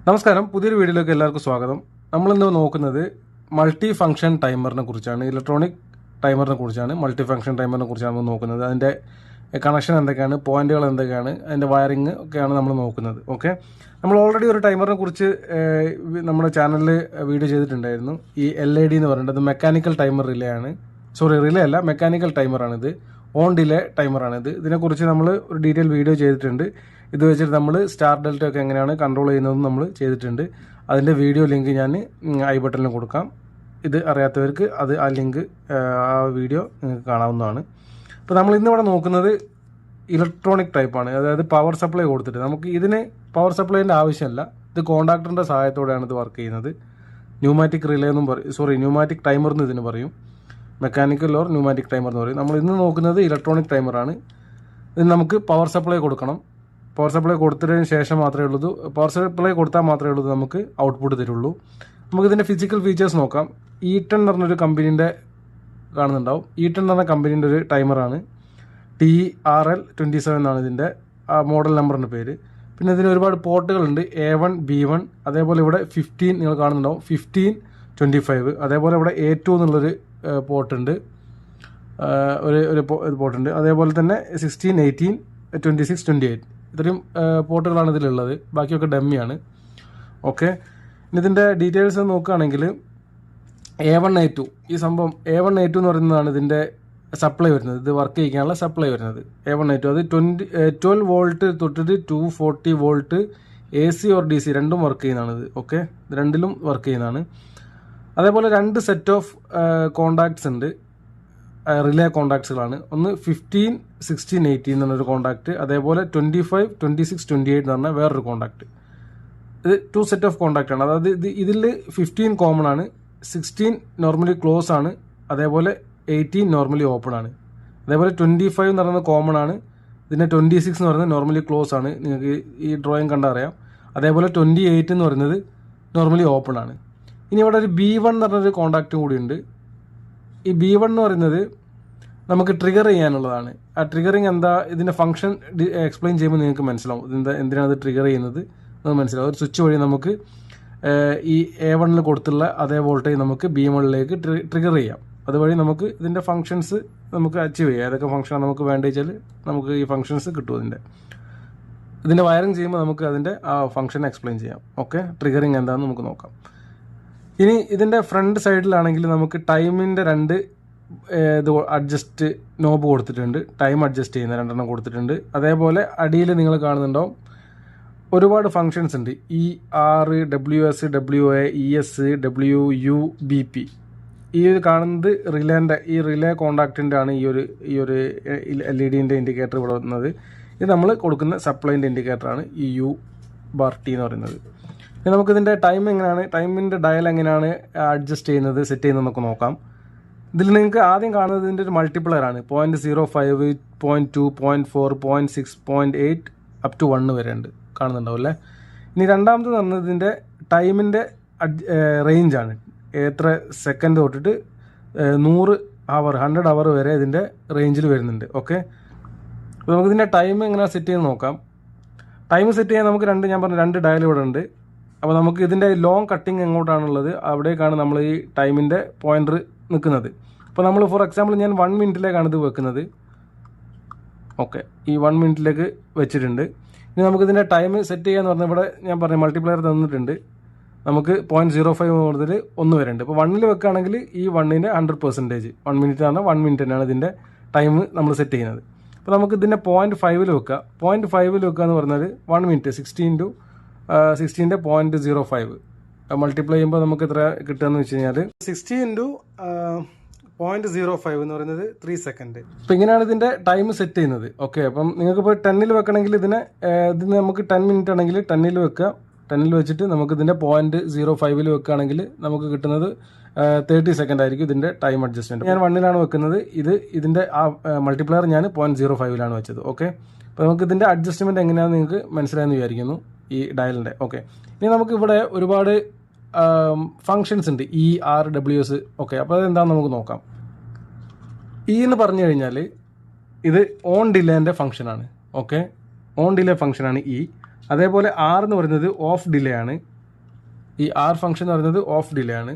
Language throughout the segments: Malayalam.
നമസ്കാരം, പുതിയൊരു വീഡിയോയിലേക്ക് എല്ലാവർക്കും സ്വാഗതം. നമ്മളിന്ന് നോക്കുന്നത് മൾട്ടി ഫംഗ്ഷൻ ടൈമറിനെ കുറിച്ചാണ്. ഇലക്ട്രോണിക് ടൈമറിനെ കുറിച്ചാണ്, മൾട്ടി ഫംഗ്ഷൻ ടൈമറിനെ കുറിച്ചാണ് നമ്മൾ നോക്കുന്നത്. അതിൻ്റെ കണക്ഷൻ എന്തൊക്കെയാണ്, പോയിന്റുകൾ എന്തൊക്കെയാണ്, അതിൻ്റെ വയറിങ് ഒക്കെയാണ് നമ്മൾ നോക്കുന്നത്. ഓക്കെ, നമ്മൾ ഓൾറെഡി ഒരു ടൈമറിനെ കുറിച്ച് നമ്മുടെ ചാനലിൽ വീഡിയോ ചെയ്തിട്ടുണ്ടായിരുന്നു. ഈ LED എന്ന് പറയുന്നത് മെക്കാനിക്കൽ ടൈമർ റിലേ ആണ്. റിലേ അല്ല, മെക്കാനിക്കൽ ടൈമറാണിത്. ഓൺ ഡിലേ ടൈമറാണിത്. ഇതിനെക്കുറിച്ച് നമ്മൾ ഒരു ഡീറ്റെയിൽ വീഡിയോ ചെയ്തിട്ടുണ്ട്. ഇത് വെച്ചിട്ട് നമ്മൾ സ്റ്റാർ ഡെൽറ്റ ഒക്കെ എങ്ങനെയാണ് കൺട്രോൾ ചെയ്യുന്നതെന്ന് നമ്മൾ ചെയ്തിട്ടുണ്ട്. അതിൻ്റെ വീഡിയോ ലിങ്ക് ഞാൻ ഐ ബട്ടണിൽ കൊടുക്കാം. ഇത് അറിയാത്തവർക്ക് ആ ലിങ്ക്, ആ വീഡിയോ നിങ്ങൾക്ക് കാണാവുന്നതാണ്. അപ്പോൾ നമ്മൾ ഇന്നിവിടെ നോക്കുന്നത് ഇലക്ട്രോണിക് ടൈപ്പാണ്. അതായത് പവർ സപ്ലൈ കൊടുത്തിട്ട്. നമുക്ക് ഇതിന് പവർ സപ്ലൈൻ്റെ ആവശ്യമില്ല. ഇത് കോണ്ടാക്ടറിൻ്റെ സഹായത്തോടെയാണ് ഇത് വർക്ക് ചെയ്യുന്നത്. ന്യൂമാറ്റിക് റിലേ എന്നും ന്യൂമാറ്റിക് ടൈമർ എന്ന് ഇതിന് പറയും. മെക്കാനിക്കൽ ഓർ ന്യൂമാറ്റിക് ടൈമർ എന്ന് പറയും. നമ്മൾ ഇന്ന് നോക്കുന്നത് ഇലക്ട്രോണിക് ടൈമറാണ്. ഇത് നമുക്ക് പവർ സപ്ലൈ കൊടുക്കണം. പവർ സപ്ലൈ കൊടുത്തതിന് ശേഷം മാത്രമേ ഉള്ളൂ, പവർ സപ്ലൈ കൊടുത്താൽ മാത്രമേ ഉള്ളൂ നമുക്ക് ഔട്ട്പുട്ട് തരുള്ളൂ. നമുക്കിതിൻ്റെ ഫിസിക്കൽ ഫീച്ചേഴ്സ് നോക്കാം. ഈട്ടൺ എന്ന് പറഞ്ഞൊരു കമ്പനീൻ്റെ കാണുന്നുണ്ടാവും. ഈട്ടൺ എന്ന് പറഞ്ഞ കമ്പനീൻ്റെ ഒരു ടൈമറാണ്. TRL27 എന്നാണ് ഇതിൻ്റെ മോഡൽ നമ്പറിൻ്റെ പേര്. പിന്നെ ഇതിന് ഒരുപാട് പോർട്ടുകളുണ്ട്. A1, B1, അതേപോലെ ഇവിടെ 15 നിങ്ങൾ കാണുന്നുണ്ടാവും. 15, 25, അതേപോലെ ഇവിടെ A2 എന്നുള്ളൊരു പോർട്ടുണ്ട്, ഒരു പോർട്ടുണ്ട്. അതേപോലെ തന്നെ 16, 18, 26, 28 ഇത്രയും പോർട്ടുകളാണ് ഇതിലുള്ളത്. ബാക്കിയൊക്കെ ഡമ്മിയാണ്. ഓക്കെ, ഇനി ഇതിൻ്റെ ഡീറ്റെയിൽസ് നോക്കുകയാണെങ്കിൽ A1, A2 ഈ സംഭവം A1, A2 എന്ന് പറയുന്നതാണ് ഇതിൻ്റെ സപ്ലൈ വരുന്നത്. ഇത് വർക്ക് ചെയ്യിക്കാനുള്ള സപ്ലൈ വരുന്നത് A1, A2. അത് 12 വോൾട്ട് തൊട്ടിട്ട് 240 വോൾട്ട് AC ഓർ DC രണ്ടും വർക്ക് ചെയ്യുന്നതാണ് ഇത്. ഓക്കെ, ഇത് രണ്ടിലും വർക്ക് ചെയ്യുന്നതാണ്. അതേപോലെ രണ്ട് സെറ്റ് ഓഫ് കോണ്ടാക്ട്സ് ഉണ്ട്, റിലേ കോണ്ടാക്ട്സുകളാണ്. ഒന്ന് 15, 16, 18 എന്നൊരു കോണ്ടാക്ട്, അതേപോലെ 25, 26, 28 എന്ന് പറഞ്ഞാൽ വേറൊരു കോണ്ടാക്ട്. ഇത് 2 സെറ്റ് ഓഫ് കോണ്ടാക്ട് ആണ്. അതായത് ഇതിൽ 15 കോമൺ ആണ്, 16 നോർമലി ക്ലോസ് ആണ്, അതേപോലെ 18 നോർമലി ഓപ്പൺ ആണ്. അതേപോലെ 25 എന്ന് പറയുന്നത് കോമൺ ആണ്, ഇതിൻ്റെ 26 എന്ന് പറയുന്നത് നോർമലി ക്ലോസ് ആണ്. നിങ്ങൾക്ക് ഈ ഡ്രോയിങ് കണ്ടറിയാം. അതേപോലെ 28 എന്ന് പറയുന്നത് നോർമലി ഓപ്പൺ ആണ്. ഇനി ഇവിടെ ഒരു B1 എന്ന് പറഞ്ഞൊരു കോണ്ടാക്റ്റും കൂടിയുണ്ട്. ഈ B1 എന്ന് പറയുന്നത് നമുക്ക് ട്രിഗർ ചെയ്യാനുള്ളതാണ്. ആ ട്രിഗറിങ് എന്താ, ഇതിൻ്റെ ഫംഗ്ഷൻ എക്സ്പ്ലെയിൻ ചെയ്യുമ്പോൾ നിങ്ങൾക്ക് മനസ്സിലാവും എന്തിനാണ് അത് ട്രിഗർ ചെയ്യുന്നത് എന്ന് മനസ്സിലാവും. ഒരു സ്വിച്ച് വഴി നമുക്ക് ഈ A1 കൊടുത്തുള്ള അതേ വോൾട്ടേജ് നമുക്ക് B1 ട്രിഗർ ചെയ്യാം. അതുവഴി നമുക്ക് ഇതിൻ്റെ ഫങ്ഷൻസ് നമുക്ക് അച്ചീവ് ചെയ്യാം. ഏതൊക്കെ ഫംഗ്ഷനാണ് നമുക്ക് വേണ്ടത് വെച്ചാൽ നമുക്ക് ഈ ഫങ്ഷൻസ് കിട്ടും. ഇതിൻ്റെ വയറിങ് ചെയ്യുമ്പോൾ നമുക്ക് അതിൻ്റെ ആ ഫംഗ്ഷൻ എക്സ്പ്ലെയിൻ ചെയ്യാം. ഓക്കെ, ട്രിഗറിങ് എന്താണെന്ന് നമുക്ക് നോക്കാം. ഇനി ഇതിൻ്റെ ഫ്രണ്ട് സൈഡിലാണെങ്കിൽ നമുക്ക് ടൈമിൻ്റെ രണ്ട് ഇത് അഡ്ജസ്റ്റ് നോബ് കൊടുത്തിട്ടുണ്ട്. ടൈം അഡ്ജസ്റ്റ് ചെയ്യുന്ന 2 കൊടുത്തിട്ടുണ്ട്. അതേപോലെ അടിയിൽ നിങ്ങൾ കാണുന്നുണ്ടാവും ഒരുപാട് ഫങ്ഷൻസ് ഉണ്ട്. ER, WS, WA, ES, WU, BP. ഈ കാണുന്നത് റിലേ കോണ്ടാക്റ്റിൻ്റെ ആണ് ഈ ഒരു LED ഇൻഡിക്കേറ്റർ ഇവിടെ വന്നത്. ഇത് നമ്മൾ കൊടുക്കുന്ന സപ്ലൈൻ്റെ ഇൻഡിക്കേറ്ററാണ് ഈ U⁻T എന്ന് പറയുന്നത്. നമുക്കിതിൻ്റെ ടൈം എങ്ങനെയാണ്, ടൈമിൻ്റെ ഡയൽ എങ്ങനെയാണ് അഡ്ജസ്റ്റ് ചെയ്യുന്നത്, സെറ്റ് ചെയ്യുന്നതെന്നൊക്കെ നോക്കാം. ഇതിൽ നിങ്ങൾക്ക് ആദ്യം കാണുന്നത് ഇതിൻ്റെ ഒരു മൾട്ടിപ്ലയർ ആണ്. 0.05, 0.2, 0.4, 0.6, 0.8 അപ് ടു 1 വരെ ഉണ്ട്, കാണുന്നുണ്ടാവും അല്ലേ. ഇനി രണ്ടാമത് പറഞ്ഞത് ഇതിൻ്റെ ടൈമിൻ്റെ റേഞ്ചാണ്. എത്ര സെക്കൻഡ് തൊട്ടിട്ട് 100 അവർ വരെ ഇതിൻ്റെ റേഞ്ചിൽ വരുന്നുണ്ട്. ഓക്കെ, അപ്പോൾ നമുക്കിതിൻ്റെ ടൈം എങ്ങനെയാണ് സെറ്റ് ചെയ്ത് നോക്കാം. ടൈം സെറ്റ് ചെയ്യാൻ നമുക്ക് ഞാൻ പറഞ്ഞ 2 ഡയൽ ഇവിടെ ഉണ്ട്. അപ്പോൾ നമുക്ക് ഇതിൻ്റെ ലോങ് കട്ടിങ് എങ്ങോട്ടാണുള്ളത് അവിടേക്കാണ് നമ്മൾ ഈ ടൈമിൻ്റെ പോയിൻ്റർ നിൽക്കുന്നത്. അപ്പോൾ നമ്മൾ ഫോർ എക്സാമ്പിൾ ഞാൻ 1 മിനിറ്റിലേക്കാണ് ഇത് വെക്കുന്നത്. ഓക്കെ, ഈ 1 മിനിറ്റിലേക്ക് വെച്ചിട്ടുണ്ട്. ഇനി നമുക്കിതിൻ്റെ ടൈം സെറ്റ് ചെയ്യാന്ന് പറഞ്ഞാൽ ഇവിടെ ഞാൻ പറഞ്ഞു മൾട്ടിപ്ലയർ തന്നിട്ടുണ്ട്. നമുക്ക് 0.05 മുതൽ 1 വരെ ഉണ്ട്. ഇപ്പോൾ 1 വെക്കുകയാണെങ്കിൽ ഈ 1ൻ്റെ 100%, 1 മിനിറ്റ് ആണ്, 1 മിനിറ്റ് തന്നെയാണ് ഇതിൻ്റെ ടൈം നമ്മൾ സെറ്റ് ചെയ്യുന്നത്. അപ്പോൾ നമുക്ക് ഇതിൻ്റെ 0.5 വെക്കുക. 0.5 വെക്കുക എന്ന് പറഞ്ഞാൽ 1 മിനിറ്റ് 16 × 0.05 മൾട്ടിപ്ലൈ ചെയ്യുമ്പോൾ നമുക്ക് എത്ര കിട്ടുകയെന്ന് വെച്ച് കഴിഞ്ഞാൽ 60 × 0.05 എന്ന് പറയുന്നത് 3 സെക്കൻഡ്. അപ്പോൾ ഇങ്ങനെയാണ് ഇതിൻ്റെ ടൈം സെറ്റ് ചെയ്യുന്നത്. ഓക്കെ, അപ്പം നിങ്ങൾക്കിപ്പോൾ 10 വെക്കണമെങ്കിൽ ഇതിന് നമുക്ക് 10 മിനിറ്റ് ആണെങ്കിൽ 10 വെക്കുക. 10 വെച്ചിട്ട് നമുക്ക് ഇതിൻ്റെ 0.05 വെക്കുകയാണെങ്കിൽ നമുക്ക് കിട്ടുന്നത് 30 സെക്കൻഡ് ആയിരിക്കും ഇതിൻ്റെ ടൈം അഡ്ജസ്റ്റ്മെൻറ്റ്. ഞാൻ 1 വെക്കുന്നത്. ഇതിൻ്റെ ആ മൾട്ടിപ്ലയർ ഞാൻ 0.05 വെച്ചത്. ഓക്കെ, അപ്പോൾ നമുക്ക് ഇതിൻ്റെ അഡ്ജസ്റ്റ്മെൻറ്റ് എങ്ങനെയാണെന്ന് നിങ്ങൾക്ക് മനസ്സിലായെന്ന് വിചാരിക്കുന്നു ഈ ഡയലിൻ്റെ. ഓക്കെ, ഇനി നമുക്ക് ഇവിടെ ഒരുപാട് ഫങ്ഷൻസ് ഉണ്ട്, ER, WS. ഓക്കെ, അപ്പോൾ അതെന്താണെന്ന് നമുക്ക് നോക്കാം. എന്ന് പറഞ്ഞു കഴിഞ്ഞാൽ ഇത് ഓൺ ഡിലേൻ്റെ ഫംഗ്ഷനാണ്. ഓക്കെ, ഓൺ ഡിലേ ഫംഗ്ഷനാണ് അതേപോലെ R എന്ന് പറയുന്നത് ഓഫ് ഡിലേ ആണ്. ഈ ആർ ഫംഗ്ഷൻ എന്ന് പറയുന്നത് ഓഫ് ഡിലേ ആണ്.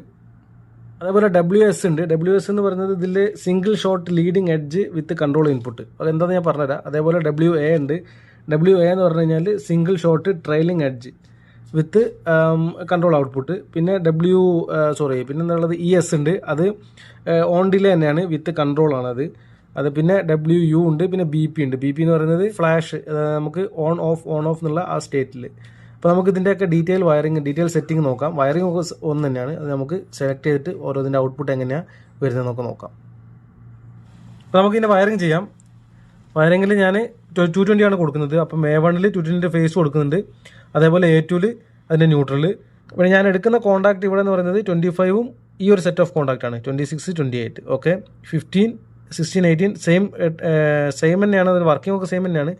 അതേപോലെ WS ഉണ്ട്. WS എന്ന് പറയുന്നത് ഇതിൽ സിംഗിൾ ഷോട്ട് ലീഡിങ് എഡ്ജ് വിത്ത് കൺട്രോൾ ഇൻപുട്ട്. അതെന്താണെന്ന് ഞാൻ പറഞ്ഞുതരാം. അതേപോലെ WA ഉണ്ട്. WA എന്ന് പറഞ്ഞു കഴിഞ്ഞാൽ സിംഗിൾ ഷോട്ട് ട്രെയിലിംഗ് എഡ്ജ് വിത്ത് കൺട്രോൾ ഔട്ട്പുട്ട്. പിന്നെ പിന്നെ എന്താണുള്ളത് ES ഉണ്ട്. അത് ഓൺ ഡിലേ തന്നെയാണ്, വിത്ത് കൺട്രോൾ ആണത്. അത് പിന്നെ WU ഉണ്ട്. പിന്നെ BP ഉണ്ട്. BP എന്ന് പറയുന്നത് ഫ്ലാഷ്, നമുക്ക് ഓൺ ഓഫ് എന്നുള്ള ആ സ്റ്റേറ്റിൽ. അപ്പോൾ നമുക്ക് ഇതിൻ്റെയൊക്കെ ഡീറ്റെയിൽ സെറ്റിംഗ് നോക്കാം. വയറിംഗ് ഒക്കെ ഒന്ന് തന്നെയാണ്. അത് നമുക്ക് സെലക്ട് ചെയ്തിട്ട് ഓരോതിൻ്റെ ഔട്ട്പുട്ട് എങ്ങനെയാണ് വരുന്നതെന്നൊക്കെ നോക്കാം. അപ്പോൾ നമുക്കിതിൻ്റെ വയറിംഗ് ചെയ്യാം. വയറിങ്ങിൽ ഞാൻ 220 ആണ് കൊടുക്കുന്നത്. അപ്പം A1ൽ 220 ഫേസ് കൊടുക്കുന്നുണ്ട്. അതേപോലെ A2ൽ അതിൻ്റെ ന്യൂട്രൽ. അപ്പോൾ ഞാൻ എടുക്കുന്ന കോൺടാക്ട് ഇവിടെ എന്ന് പറയുന്നത് 25ഉം ഈ ഒരു സെറ്റ് ഓഫ് കോൺടാക്റ്റ് ആണ്, 26, 28. ഓക്കെ, 15, 16, 18 സെയിം തന്നെയാണ്. അതിന് വർക്കിംഗ് ഒക്കെ സെയിം തന്നെയാണ്.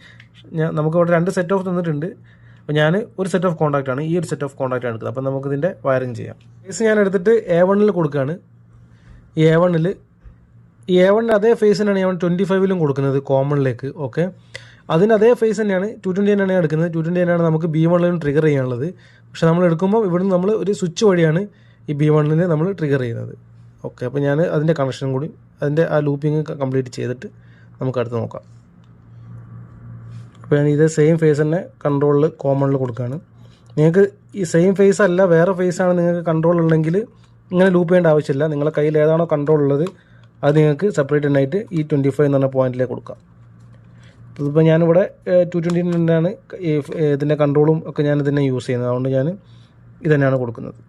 നമുക്ക് ഇവിടെ 2 സെറ്റ് ഓഫ് തന്നിട്ടുണ്ട്. അപ്പോൾ ഞാൻ ഒരു സെറ്റ് ഓഫ് കോൺടാക്റ്റ് ആണ്, ഈ ഒരു സെറ്റ് ഓഫ് കോൺടാക്റ്റ് ആണ് എടുക്കുന്നത്. അപ്പോൾ നമുക്ക് ഇതിൻ്റെ വയറിംഗ് ചെയ്യാം. ഫേസ് ഞാൻ എടുത്തിട്ട് A1ൽ കൊടുക്കുകയാണ്. ഈ A1 അതേ ഫേസ് തന്നെയാണ് ഞാൻ 25ലും കൊടുക്കുന്നത് കോമണിലേക്ക്. ഓക്കെ, അതിന് അതേ ഫേസ് തന്നെയാണ് 220 തന്നെയാണ് എടുക്കുന്നത്. 220 തന്നെയാണ് നമുക്ക് B1ലും ട്രിഗർ ചെയ്യാനുള്ളത്. പക്ഷെ നമ്മൾ എടുക്കുമ്പോൾ ഇവിടുന്ന് നമ്മൾ ഒരു സ്വിച്ച് വഴിയാണ് ഈ B1നെ നമ്മൾ ട്രിഗർ ചെയ്യുന്നത്. ഓക്കെ, അപ്പോൾ ഞാൻ അതിൻ്റെ കണക്ഷനും കൂടി അതിൻ്റെ ആ ലൂപ്പിംഗ് കംപ്ലീറ്റ് ചെയ്തിട്ട് നമുക്ക് അടുത്ത് നോക്കാം. അപ്പോൾ ഞാൻ ഇതേ സെയിം ഫേസ് തന്നെ കൺട്രോളിൽ കോമണിൽ കൊടുക്കുകയാണ്. നിങ്ങൾക്ക് ഈ സെയിം ഫേസ് അല്ല വേറെ ഫേസാണ് നിങ്ങൾക്ക് കൺട്രോൾ ഉണ്ടെങ്കിൽ ഇങ്ങനെ ലൂപ്പ് ചെയ്യേണ്ട ആവശ്യമില്ല. നിങ്ങളുടെ കയ്യിൽ ഏതാണോ കൺട്രോൾ ഉള്ളത് അത് നിങ്ങൾക്ക് സെപ്പറേറ്റ് ആയിട്ട് ഈ 25 എന്ന് പറഞ്ഞ പോയിന്റിലേക്ക് കൊടുക്കാം. ഇപ്പോൾ ഞാനിവിടെ 220 തന്നെയാണ് ഇതിൻ്റെ കൺട്രോളും ഒക്കെ ഞാൻ ഇതിനെ യൂസ് ചെയ്യുന്നത്. അതുകൊണ്ട് ഞാൻ ഇതന്നെയാണ് കൊടുക്കുന്നത്.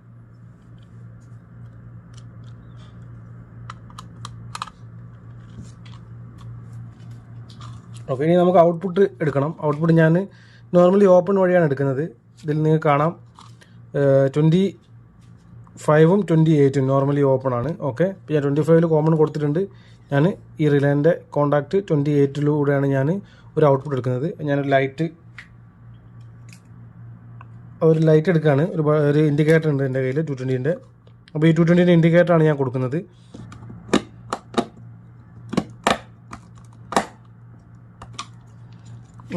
ഓക്കെ, ഇനി നമുക്ക് ഔട്ട്പുട്ട് എടുക്കണം. ഔട്ട്പുട്ട് ഞാൻ നോർമലി ഓപ്പൺ വഴിയാണ് എടുക്കുന്നത്. ഇതിൽ നിങ്ങൾക്ക് കാണാം 25ഉം 28ഉം നോർമലി ഓപ്പൺ ആണ്. ഓക്കെ, ഞാൻ 25ൽ കോമൺ കൊടുത്തിട്ടുണ്ട്. ഞാൻ ഈ റിലേൻ്റെ കോൺടാക്റ്റ് 28ലൂടെയാണ് ഞാൻ ഒരു ഔട്ട്പുട്ട് എടുക്കുന്നത്. ഞാനൊരു ലൈറ്റ് എടുക്കുകയാണ്. ഒരു ഇൻഡിക്കേറ്റർ ഉണ്ട് എൻ്റെ കയ്യിൽ 220ൻ്റെ. അപ്പോൾ ഈ 220ൻ്റെ ഇൻഡിക്കേറ്ററാണ് ഞാൻ കൊടുക്കുന്നത്.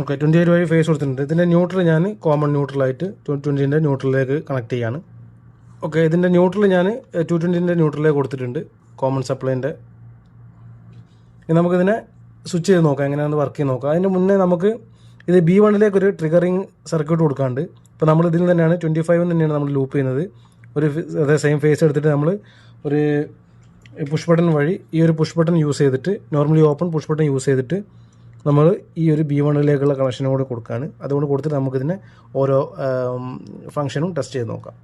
ഓക്കെ, 28 വഴി ഫേസ് കൊടുത്തിട്ടുണ്ട്. ഇതിൻ്റെ ന്യൂട്രൽ ഞാൻ കോമൺ ന്യൂട്രലായിട്ട് 220ൻ്റെ ന്യൂട്രലിലേക്ക് കണക്ട് ചെയ്യാണ്. ഓക്കെ, ഇതിൻ്റെ ന്യൂട്രൽ ഞാൻ 220ൻ്റെ ന്യൂട്രലിലേക്ക് കൊടുത്തിട്ടുണ്ട്, കോമൺ സപ്ലൈൻ്റെ. ഇനി നമുക്കിതിനെ സ്വിച്ച് ചെയ്ത് നോക്കാം, എങ്ങനെയാണ് വർക്ക് ചെയ്ത് നോക്കാം. അതിന് മുന്നേ നമുക്ക് ഇത് B1ലേക്ക് ഒരു ട്രിഗറിങ് സർക്യൂട്ട് കൊടുക്കാണ്ട്. ഇപ്പോൾ നമ്മൾ ഇതിൽ തന്നെയാണ് 25 തന്നെയാണ് നമ്മൾ ലൂപ്പ് ചെയ്യുന്നത്. അതേ സെയിം ഫേസ് എടുത്തിട്ട് നമ്മൾ ഒരു പുഷ് ബട്ടൺ വഴി ഈ ഒരു പുഷ് ബട്ടൺ യൂസ് ചെയ്തിട്ട്, normally open push button use ചെയ്തിട്ട് നമ്മൾ ഈ ഒരു B1ലേക്കുള്ള കണക്ഷനും കൂടെ കൊടുക്കുകയാണ്. അതുകൊണ്ട് കൊടുത്തിട്ട് നമുക്കിതിനെ ഓരോ ഫംഗ്ഷനും ടെസ്റ്റ് ചെയ്ത് നോക്കാം.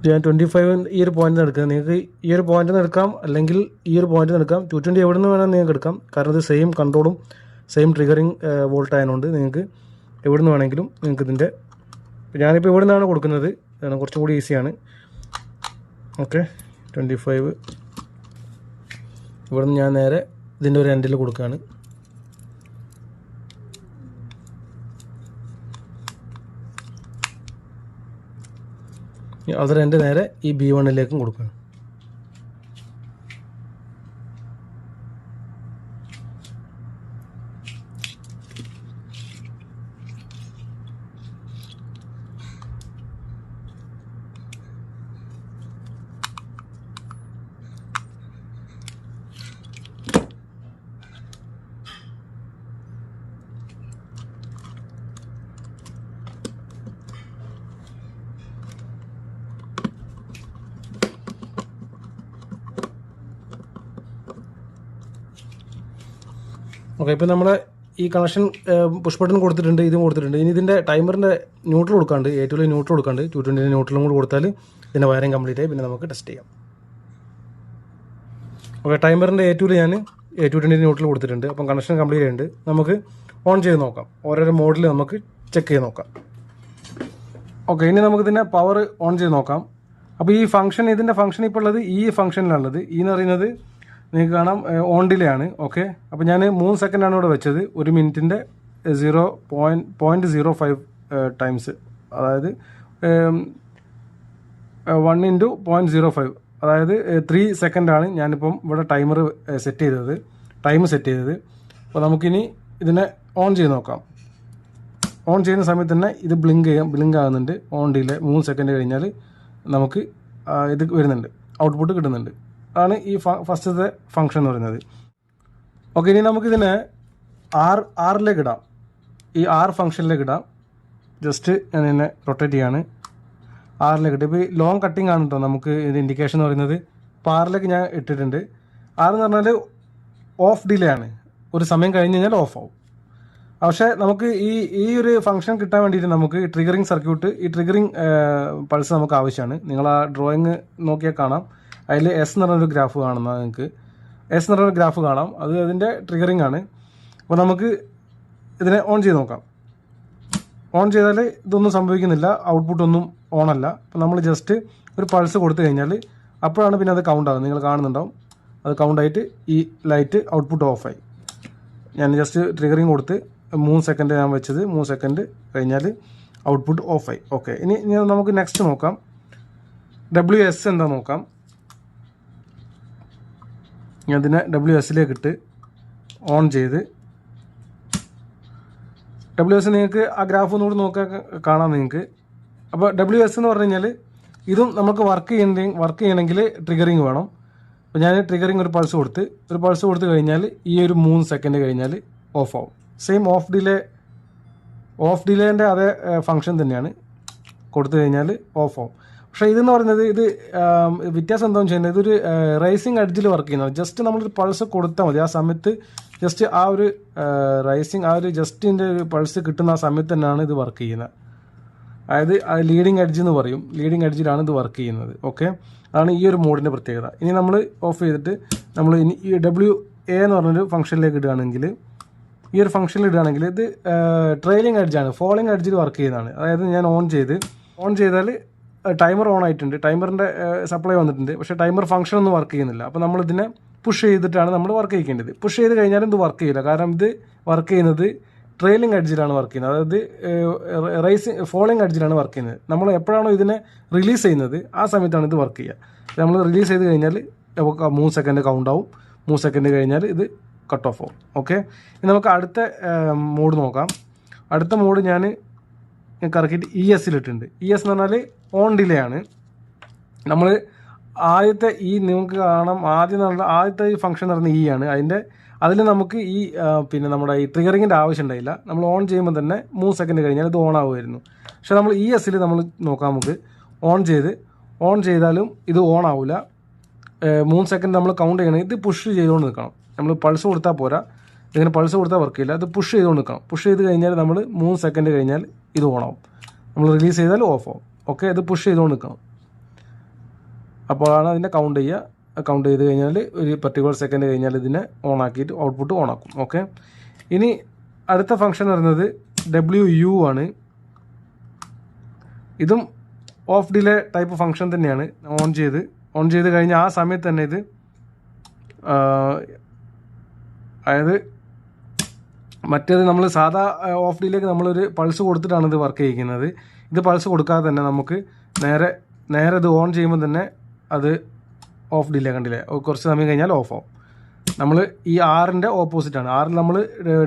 ഞാൻ 25 ഈ ഒരു പോയിന്റ് നിന്ന് എടുക്കാം. നിങ്ങൾക്ക് ഈ ഒരു പോയിന്റിൽ നിന്ന് എടുക്കാം, അല്ലെങ്കിൽ ഈ ഒരു പോയിന്റിൽ നിന്ന് എടുക്കാം. 220 എവിടെ നിന്ന് വേണമെങ്കിൽ നിങ്ങൾക്ക് എടുക്കാം. കാരണം ഇത് സെയിം കൺട്രോളും സെയിം ട്രിഗറിങ് വോൾട്ട് ആയതുകൊണ്ട് നിങ്ങൾക്ക് എവിടെ നിന്ന് വേണമെങ്കിലും നിങ്ങൾക്ക് ഇതിൻ്റെ, ഞാനിപ്പോൾ ഇവിടെ നിന്നാണ് കൊടുക്കുന്നത്. കുറച്ചും കൂടി ഈസിയാണ്. ഓക്കെ, 25 ഇവിടെ നിന്ന് ഞാൻ നേരെ ഇതിൻ്റെ ഒരു എൻഡിൽ കൊടുക്കുകയാണ്. അതർ എൻ്റെ നേരെ ഈ B1ലേക്കും കൊടുക്കണം. ഓക്കെ, ഇപ്പോൾ നമ്മൾ ഈ കണക്ഷൻ പുഷ് ബട്ടൺ കൊടുത്തിട്ടുണ്ട്, ഇതും കൊടുത്തിട്ടുണ്ട്. ഇനി ഇതിൻ്റെ ടൈമറിൻ്റെ ന്യൂട്രൽ കൊടുക്കാണ്ട്, A2ൽ ന്യൂട്രൽ കൊടുക്കാണ്ട് 220 ന്യൂട്രലും കൂടി കൊടുത്താൽ ഇതിൻ്റെ വയറിംഗ് കംപ്ലീറ്റ് ആയി. പിന്നെ നമുക്ക് ടെസ്റ്റ് ചെയ്യാം. ഓക്കെ, ടൈമറിൻ്റെ A2ൽ ഞാൻ 220 ന്യൂട്രൽ കൊടുത്തിട്ടുണ്ട്. അപ്പം കണക്ഷൻ കംപ്ലീറ്റ് ആയിട്ടുണ്ട്. നമുക്ക് ഓൺ ചെയ്ത് നോക്കാം. ഓരോരോ മോഡിൽ നമുക്ക് ചെക്ക് ചെയ്ത് നോക്കാം. ഓക്കെ, ഇനി നമുക്ക് ഇതിൻ്റെ പവർ ഓൺ ചെയ്ത് നോക്കാം. അപ്പോൾ ഈ ഫംഗ്ഷൻ, ഇതിൻ്റെ ഫംഗ്ഷൻ ഇപ്പോൾ ഉള്ളത് ഈ ഫംഗ്ഷനിലുള്ളത്. ഈ എന്ന് പറയുന്നത് നിങ്ങൾക്ക് കാണാം ഓൺ ഡിലേ ആണ്. ഓക്കെ, അപ്പോൾ ഞാൻ 3 സെക്കൻഡാണ് ഇവിടെ വെച്ചത്. 1 മിനിറ്റിൻ്റെ 0.05 ടൈംസ് അതായത് 1 × 0.05, അതായത് 3 സെക്കൻഡാണ് ഞാനിപ്പം ഇവിടെ ടൈം സെറ്റ് ചെയ്തത്. അപ്പോൾ നമുക്കിനി ഇതിനെ ഓൺ ചെയ്ത് നോക്കാം. ഓൺ ചെയ്യുന്ന സമയത്ത് തന്നെ ഇത് ബ്ലിങ്ക് ആകുന്നുണ്ട്. ഓൺ ഡിലേ 3 സെക്കൻഡ് കഴിഞ്ഞാൽ നമുക്ക് ഇത് വരുന്നുണ്ട്, ഔട്ട്പുട്ട് കിട്ടുന്നുണ്ട്. അതാണ് ഈ ഫസ്റ്റത്തെ ഫംഗ്ഷൻ എന്ന് പറയുന്നത്. ഓക്കെ, ഇനി നമുക്കിതിനെ ആറിലേക്ക് ഇടാം. ഈ ഫംഗ്ഷനിലേക്ക് ഇടാം. ജസ്റ്റ് ഞാൻ ഇതിനെ റൊട്ടേറ്റ് ചെയ്യാണ്. ആറിലേക്ക് ഇട്ട് ഇപ്പോൾ ഈ ലോങ് കട്ടിങ് ആണ് കേട്ടോ നമുക്ക് ഇത് ഇൻഡിക്കേഷൻ എന്ന് പറയുന്നത്. അപ്പോൾ 6ലേക്ക് ഞാൻ ഇട്ടിട്ടുണ്ട്. 6 എന്ന് പറഞ്ഞാൽ ഓഫ് ഡിലേ ആണ്. ഒരു സമയം കഴിഞ്ഞ് കഴിഞ്ഞാൽ ഓഫ് ആവും. പക്ഷേ നമുക്ക് ഈ ഒരു ഫംഗ്ഷൻ കിട്ടാൻ വേണ്ടിയിട്ട് നമുക്ക് ട്രിഗറിങ് സർക്യൂട്ട്, ഈ ട്രിഗറിങ് പൾസ് നമുക്ക് ആവശ്യമാണ്. നിങ്ങൾ ആ ഡ്രോയിങ് നോക്കിയാൽ കാണാം. അതിൽ എസ് എന്ന് പറഞ്ഞൊരു ഗ്രാഫ് കാണുന്ന നിങ്ങൾക്ക് എസ് എന്ന് പറഞ്ഞൊരു ഗ്രാഫ് കാണാം. അത് അതിൻ്റെ ട്രിഗറിങ് ആണ്. അപ്പോൾ നമുക്ക് ഇതിനെ ഓൺ ചെയ്ത് നോക്കാം. ഓൺ ചെയ്താൽ ഇതൊന്നും സംഭവിക്കുന്നില്ല, ഔട്ട്പുട്ടൊന്നും ഓണല്ല. അപ്പോൾ നമ്മൾ ജസ്റ്റ് ഒരു പൾസ് കൊടുത്തു കഴിഞ്ഞാൽ അപ്പോഴാണ് പിന്നെ അത് കൗണ്ട് ആകുന്നത്. നിങ്ങൾ കാണുന്നുണ്ടാവും, അത് കൗണ്ടായിട്ട് ഈ ലൈറ്റ് ഔട്ട്പുട്ട് ഓഫായി. ഞാൻ ജസ്റ്റ് ട്രിഗറിങ് കൊടുത്ത് 3 സെക്കൻഡ് ഞാൻ വെച്ചത്, 3 സെക്കൻഡ് കഴിഞ്ഞാൽ ഔട്ട്പുട്ട് ഓഫായി. ഓക്കെ, ഇനി നമുക്ക് നെക്സ്റ്റ് നോക്കാം. WS എന്താ നോക്കാം. ഞാൻ ഇതിനെ WSലേക്ക് ഇട്ട് ഓൺ ചെയ്ത്, WS നിങ്ങൾക്ക് ആ ഗ്രാഫ് ഒന്നുകൂടി നോക്കാൻ കാണാം നിങ്ങൾക്ക്. അപ്പോൾ WS എന്ന് പറഞ്ഞു കഴിഞ്ഞാൽ ഇതും നമുക്ക് വർക്ക് ചെയ്യണമെങ്കിൽ ട്രിഗറിങ് വേണം. അപ്പോൾ ഞാൻ ട്രിഗറിങ് ഒരു പൾസ് കൊടുത്ത് കഴിഞ്ഞാൽ ഈ ഒരു 3 സെക്കൻഡ് കഴിഞ്ഞാൽ ഓഫ് ആവും. സെയിം ഓഫ് ഡിലേൻ്റെ അതേ ഫംഗ്ഷൻ തന്നെയാണ്. കൊടുത്തു കഴിഞ്ഞാൽ ഓഫ് ആവും. പക്ഷേ ഇതെന്ന് പറയുന്നത് ഇത് വ്യത്യാസം എന്താണെന്ന് വെച്ച് കഴിഞ്ഞാൽ ഇതൊരു റൈസിങ് എഡ്ജിൽ വർക്ക് ചെയ്യുന്നത്. ജസ്റ്റ് നമ്മളൊരു പൾസ് കൊടുത്താൽ മതി. ആ സമയത്ത് ജസ്റ്റ് ആ ഒരു ജസ്റ്റിൻ്റെ ഒരു പൾസ് കിട്ടുന്ന ആ സമയത്ത് തന്നെയാണ് ഇത് വർക്ക് ചെയ്യുന്നത്. അതായത് ലീഡിങ് എഡ്ജ് എന്ന് പറയും. ലീഡിങ് എഡ്ജിലാണ് ഇത് വർക്ക് ചെയ്യുന്നത്. ഓക്കെ, അതാണ് ഈ ഒരു മോഡിൻ്റെ പ്രത്യേകത. ഇനി നമ്മൾ ഓഫ് ചെയ്തിട്ട് നമ്മൾ ഇനി ഈ WA എന്ന് പറഞ്ഞൊരു ഫംഗ്ഷനിലേക്ക് ഇടുകയാണെങ്കിൽ, ഈ ഒരു ഫംഗ്ഷനിൽ ഇടുകയാണെങ്കിൽ ഇത് ട്രെയിലിംഗ് എഡ്ജാണ്, ഫോളിംഗ് എഡ്ജിൽ വർക്ക് ചെയ്യുന്നതാണ്. അതായത് ഞാൻ ഓൺ ചെയ്താൽ ടൈമർ ഓൺ ആയിട്ടുണ്ട്, ടൈമറിൻ്റെ സപ്ലൈ വന്നിട്ടുണ്ട്. പക്ഷേ ടൈമർ ഫംഗ്ഷൻ ഒന്നും വർക്ക് ചെയ്യുന്നില്ല. അപ്പോൾ നമ്മളിതിനെ പുഷ് ചെയ്തിട്ടാണ് നമ്മൾ വർക്ക് ചെയ്യേണ്ടത്. പുഷ് ചെയ്ത് കഴിഞ്ഞാലും ഇത് വർക്ക് ചെയ്യില്ല. കാരണം ഇത് വർക്ക് ചെയ്യുന്നത് ട്രെയിലിംഗ് എഡ്ജിലാണ് വർക്ക് ചെയ്യുന്നത്. അതായത് ഫോളിംഗ് എഡ്ജിലാണ് വർക്ക് ചെയ്യുന്നത്. നമ്മൾ എപ്പോഴാണോ ഇതിനെ റിലീസ് ചെയ്യുന്നത് ആ സമയത്താണ് ഇത് വർക്ക് ചെയ്യുക. നമ്മൾ റിലീസ് ചെയ്ത് കഴിഞ്ഞാൽ 3 സെക്കൻഡ് കൗണ്ട് ആവും. 3 സെക്കൻഡ് കഴിഞ്ഞാൽ ഇത് കട്ട് ഓഫ് ആവും. ഓക്കെ, ഇനി നമുക്ക് അടുത്ത മോഡ് നോക്കാം. അടുത്ത മോഡ് ഞാൻ കറക്കിയിട്ട് ESലിട്ടുണ്ട്. ES എന്ന് പറഞ്ഞാൽ ഓൺ ഡിലേ ആണ്. നമ്മൾ ആദ്യത്തെ നിങ്ങൾക്ക് കാണാം, ആദ്യത്തെ ഈ ഫംഗ്ഷൻ എന്ന് പറഞ്ഞാൽ ആണ്. അതിൽ നമുക്ക് പിന്നെ നമ്മുടെ ഈ ട്രിഗറിങ്ങിൻ്റെ ആവശ്യം ഉണ്ടായില്ല. നമ്മൾ ഓൺ ചെയ്യുമ്പോൾ തന്നെ 3 സെക്കൻഡ് കഴിഞ്ഞാൽ ഇത് ഓൺ ആവുമായിരുന്നു. പക്ഷേ നമ്മൾ ESൽ നമ്മൾ നോക്കാം. നമുക്ക് ഓൺ ചെയ്താലും ഇത് ഓൺ ആവില്ല. 3 സെക്കൻഡ് നമ്മൾ കൗണ്ട് ചെയ്യണമെങ്കിൽ ഇത് പുഷ് ചെയ്തുകൊണ്ട് നിൽക്കണം. നമ്മൾ പൾസ് കൊടുത്താൽ പോരാ, ഇങ്ങനെ പൾസ് കൊടുത്താൽ വർക്ക് ചെയ്യില്ല. അത് പുഷ് ചെയ്തുകൊണ്ട് നിൽക്കണം. പുഷ് ചെയ്ത് കഴിഞ്ഞാൽ നമ്മൾ 3 സെക്കൻഡ് കഴിഞ്ഞാൽ ഇത് ഓൺ ആവും. നമ്മൾ റിലീസ് ചെയ്താൽ ഓഫ് ആവും. ഓക്കെ, ഇത് പുഷ് ചെയ്തുകൊണ്ട് നിൽക്കണം. അപ്പോഴാണ് അതിൻ്റെ കൗണ്ട് ചെയ്ത് കഴിഞ്ഞാൽ ഒരു പർട്ടിക്കുലർ സെക്കൻഡ് കഴിഞ്ഞാൽ ഇതിനെ ഓൺ ആക്കിയിട്ട് ഔട്ട്പുട്ട് ഓൺ ആക്കും. ഓക്കെ, ഇനി അടുത്ത ഫംഗ്ഷൻ പറയുന്നത് WU ആണ്. ഇതും ഓഫ് ഡിലേ ടൈപ്പ് ഫംഗ്ഷൻ തന്നെയാണ്. ഓൺ ചെയ്ത് കഴിഞ്ഞാൽ ആ സമയത്ത് തന്നെ ഇത് അതായത് മറ്റേത് നമ്മൾ സാധാ ഓഫ് ഡിലേക്ക് നമ്മളൊരു പൾസ് കൊടുത്തിട്ടാണ് ഇത് വർക്ക് ചെയ്യിക്കുന്നത്. ഇത് പൾസ് കൊടുക്കാതെ തന്നെ നമുക്ക് നേരെ ഇത് ഓൺ ചെയ്യുമ്പോൾ തന്നെ അത് ഓഫ് ഡിലേ കണ്ടില്ലേ, കുറച്ച് സമയം കഴിഞ്ഞാൽ ഓഫ് ആവും. നമ്മൾ ഈ 6ൻ്റെ ഓപ്പോസിറ്റാണ്. 6ൽ നമ്മൾ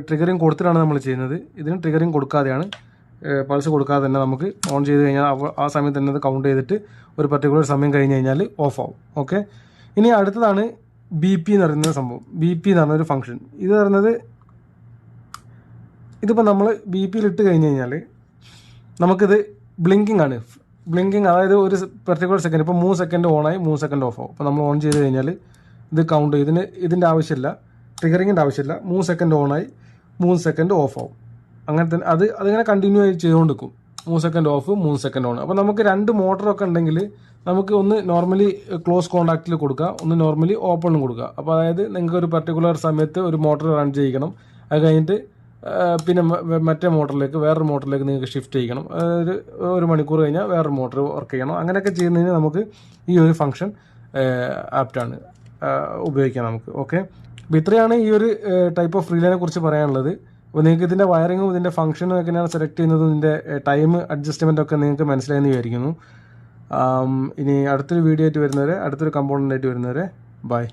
ട്രിഗറിങ് കൊടുത്തിട്ടാണ് നമ്മൾ ചെയ്യുന്നത്. ഇതിന് ട്രിഗറിങ് കൊടുക്കാതെയാണ്, പൾസ് കൊടുക്കാതെ തന്നെ നമുക്ക് ഓൺ ചെയ്ത് കഴിഞ്ഞാൽ ആ സമയത്ത് തന്നെ അത് കൗണ്ട് ചെയ്തിട്ട് ഒരു പർട്ടിക്കുലർ സമയം കഴിഞ്ഞ് കഴിഞ്ഞാൽ ഓഫ് ആവും. ഓക്കെ, ഇനി അടുത്തതാണ് BP എന്ന് പറയുന്ന സംഭവം. BP എന്ന് പറഞ്ഞൊരു ഫംഗ്ഷൻ. ഇത് പറയുന്നത് ഇതിപ്പോൾ നമ്മൾ BPയിൽ ഇട്ട് കഴിഞ്ഞ് കഴിഞ്ഞാൽ നമുക്കിത് ബ്ലിങ്കിങ് ആണ്. അതായത് ഒരു പർട്ടിക്കുലർ സെക്കൻഡ്, ഇപ്പോൾ 3 സെക്കൻഡ് ഓണായി 3 സെക്കൻഡ് ഓഫ് ആവും. അപ്പോൾ നമ്മൾ ഓൺ ചെയ്ത് കഴിഞ്ഞാൽ ഇത് കൗണ്ട് ഇതിൻ്റെ ആവശ്യമില്ല, ട്രിഗറിങ്ങിൻ്റെ ആവശ്യമില്ല. 3 സെക്കൻഡ് ഓണായി 3 സെക്കൻഡ് ഓഫ് ആവും. അങ്ങനെ തന്നെ അതിങ്ങനെ കണ്ടിന്യൂ ആയി ചെയ്തുകൊണ്ട് നിൽക്കും. 3 സെക്കൻഡ് ഓഫ് 3 സെക്കൻഡ് ഓൺ. അപ്പോൾ നമുക്ക് 2 മോട്ടറൊക്കെ ഉണ്ടെങ്കിൽ നമുക്ക് ഒന്ന് നോർമലി ക്ലോസ് കോണ്ടാക്റ്റിൽ കൊടുക്കുക, ഒന്ന് നോർമലി ഓപ്പണിലും കൊടുക്കുക. അപ്പോൾ അതായത് നിങ്ങൾക്ക് ഒരു പർട്ടിക്കുലർ സമയത്ത് ഒരു മോട്ടർ റൺ ചെയ്യിക്കണം. അത് കഴിഞ്ഞിട്ട് പിന്നെ വേറൊരു മോട്ടറിലേക്ക് നിങ്ങൾക്ക് ഷിഫ്റ്റ് ചെയ്യണം. അതായത് 1 മണിക്കൂർ കഴിഞ്ഞാൽ വേറൊരു മോട്ടർ വർക്ക് ചെയ്യണം. അങ്ങനെയൊക്കെ ചെയ്യുന്നതിന് നമുക്ക് ഈ ഒരു ഫംഗ്ഷൻ ആപ്റ്റാണ് ഉപയോഗിക്കാം നമുക്ക്. ഓക്കെ, അപ്പോൾ ഇത്രയാണ് ഈ ഒരു ടൈപ്പ് ഓഫ് റിലേനെ കുറിച്ച് പറയാനുള്ളത്. അപ്പോൾ നിങ്ങൾക്ക് ഇതിൻ്റെ വയറിങ്ങും ഇതിൻ്റെ ഫംഗ്ഷനും എങ്ങനെയാണ് സെലക്ട് ചെയ്യുന്നത്, ഇതിൻ്റെ ടൈം അഡ്ജസ്റ്റ്മെൻ്റ് ഒക്കെ നിങ്ങൾക്ക് മനസ്സിലായെന്ന് വിചാരിക്കുന്നു. ഇനി അടുത്തൊരു വീഡിയോ ആയിട്ട് വരുന്നവരെ, അടുത്തൊരു കമ്പോണൻ്റ് ആയിട്ട് വരുന്നവരെ ബൈ.